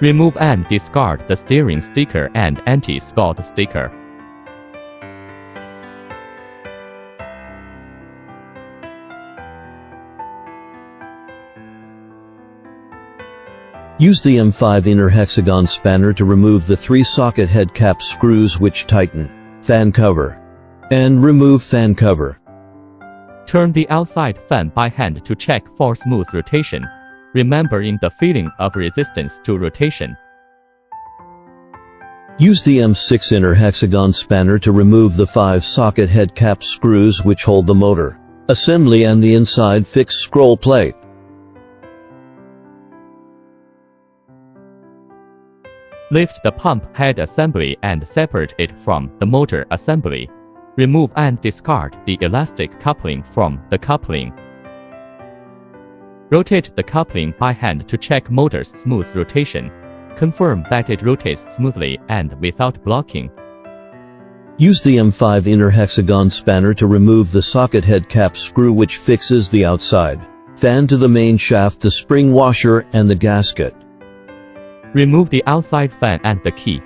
Remove and discard the steering sticker and anti-scald sticker. Use the M5 inner hexagon spanner to remove the 3 socket head cap screws which tighten fan cover. And remove fan cover. Turn the outside fan by hand to check for smooth rotation, remembering the feeling of resistance to rotation. Use the M6 inner hexagon spanner to remove the 5 socket head cap screws which hold the motor assembly and the inside fixed scroll plate. Lift the pump head assembly and separate it from the motor assembly. Remove and discard the elastic coupling from the coupling. Rotate the coupling by hand to check motor's smooth rotation. Confirm that it rotates smoothly and without blocking. Use the M5 inner hexagon spanner to remove the socket head cap screw which fixes the outside fan to the main shaft, the spring washer, and the gasket. Remove the outside fan and the key.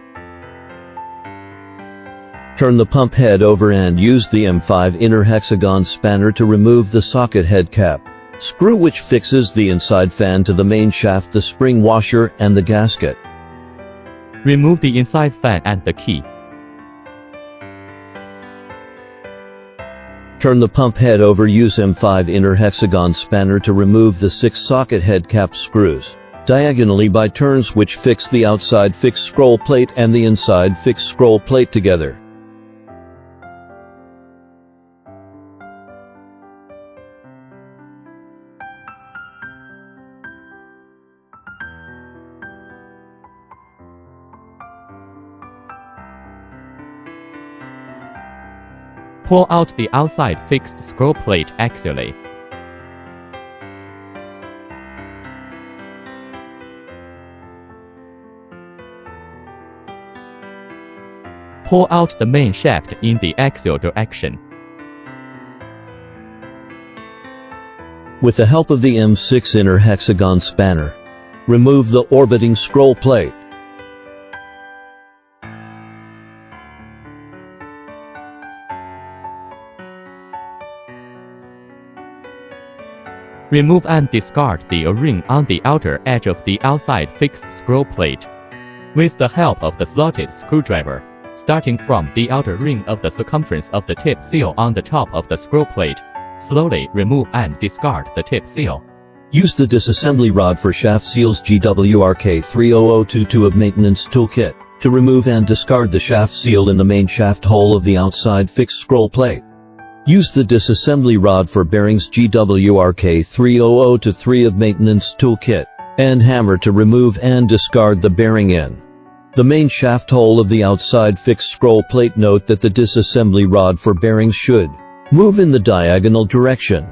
Turn the pump head over and use the M5 inner hexagon spanner to remove the socket head cap screw which fixes the inside fan to the main shaft, the spring washer, and the gasket. Remove the inside fan and the key. Turn the pump head over, use M5 inner hexagon spanner to remove the 6 socket head cap screws diagonally by turns which fix the outside fixed scroll plate and the inside fixed scroll plate together. Pull out the outside fixed scroll plate axially. Pull out the main shaft in the axial direction. With the help of the M6 inner hexagon spanner, remove the orbiting scroll plate. Remove and discard the O-ring on the outer edge of the outside fixed scroll plate. With the help of the slotted screwdriver, starting from the outer ring of the circumference of the tip seal on the top of the scroll plate, slowly remove and discard the tip seal. Use the disassembly rod for shaft seals GWRK 30022 of maintenance toolkit to remove and discard the shaft seal in the main shaft hole of the outside fixed scroll plate. Use the disassembly rod for bearings GWRK 30023 of maintenance toolkit and hammer to remove and discard the bearing in the main shaft hole of the outside fixed scroll plate. Note that the disassembly rod for bearings should move in the diagonal direction.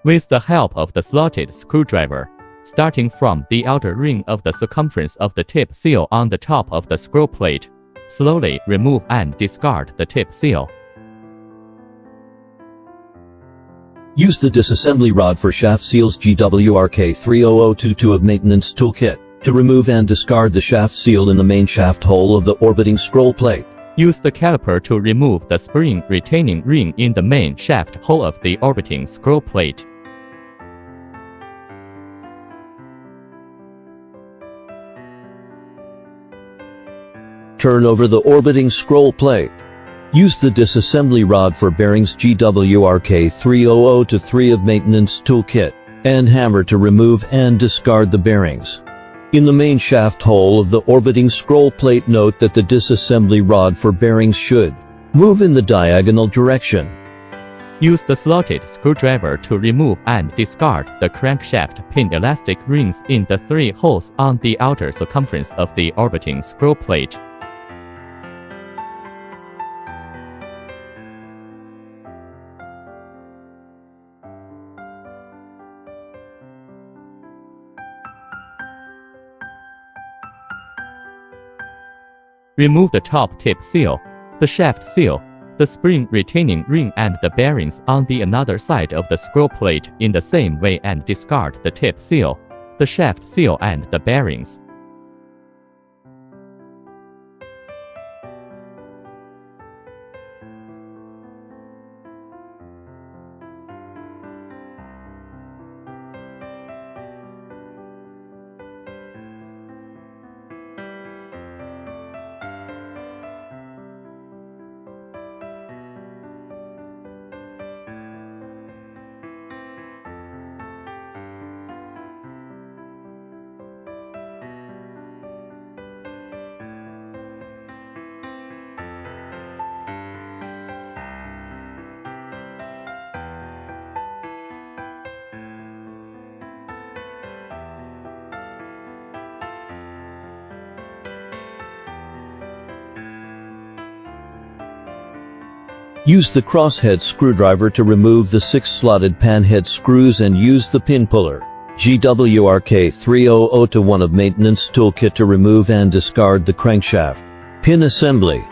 With the help of the slotted screwdriver, starting from the outer ring of the circumference of the tip seal on the top of the scroll plate, slowly remove and discard the tip seal. Use the disassembly rod for shaft seals GWRK 30022 of maintenance toolkit to remove and discard the shaft seal in the main shaft hole of the orbiting scroll plate. Use the caliper to remove the spring retaining ring in the main shaft hole of the orbiting scroll plate. Turn over the orbiting scroll plate. Use the disassembly rod for bearings GWRK 30023 of maintenance toolkit and hammer to remove and discard the bearings in the main shaft hole of the orbiting scroll plate. Note that the disassembly rod for bearings should move in the diagonal direction. Use the slotted screwdriver to remove and discard the crankshaft pin elastic rings in the 3 holes on the outer circumference of the orbiting scroll plate. Remove the top tip seal, the shaft seal, the spring retaining ring and the bearings on the another side of the scroll plate in the same way and discard the tip seal, the shaft seal and the bearings. Use the crosshead screwdriver to remove the 6 slotted panhead screws and use the pin puller. GWRK 300-1 of maintenance toolkit to remove and discard the crankshaft. Pin assembly.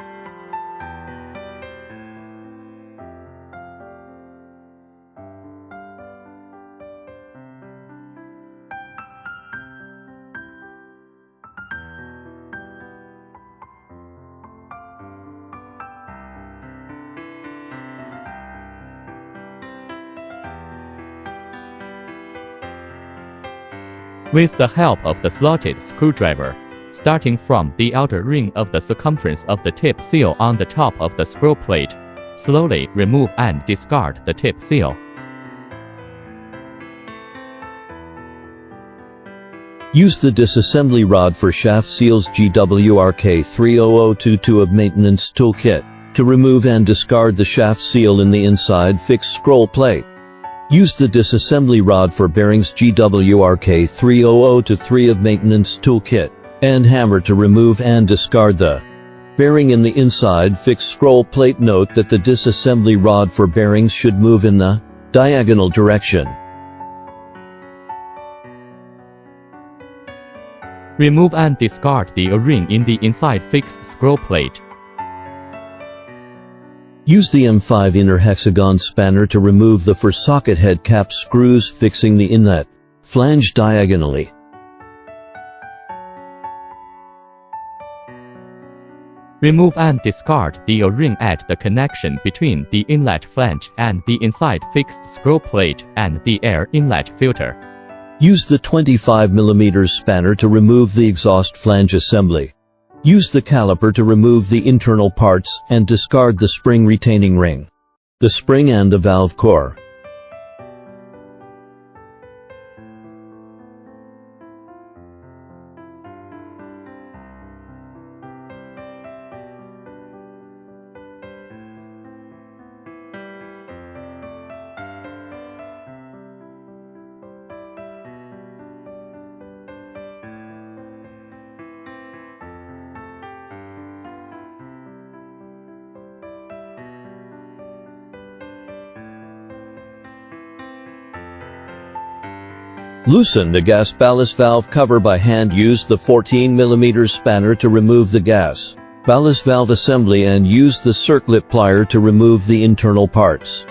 With the help of the slotted screwdriver, starting from the outer ring of the circumference of the tip seal on the top of the scroll plate, slowly remove and discard the tip seal. Use the disassembly rod for shaft seals GWRK 300-2 of maintenance toolkit to remove and discard the shaft seal in the inside fixed scroll plate. Use the disassembly rod for bearings GWRK 300-3 of maintenance toolkit and hammer to remove and discard the bearing in the inside fixed scroll plate. Note that the disassembly rod for bearings should move in the diagonal direction. Remove and discard the O-ring in the inside fixed scroll plate. Use the M5 inner hexagon spanner to remove the 4 socket head cap screws fixing the inlet flange diagonally. Remove and discard the O-ring at the connection between the inlet flange and the inside fixed scroll plate and the air inlet filter. Use the 25mm spanner to remove the exhaust flange assembly. Use the caliper to remove the internal parts and discard the spring retaining ring, the spring and the valve core. Loosen the gas ballast valve cover by hand. Use the 14mm spanner to remove the gas ballast valve assembly and use the circlip plier to remove the internal parts.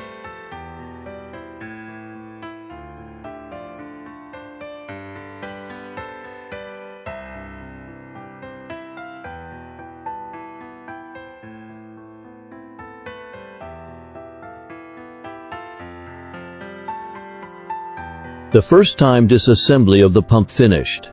The first time disassembly of the pump finished.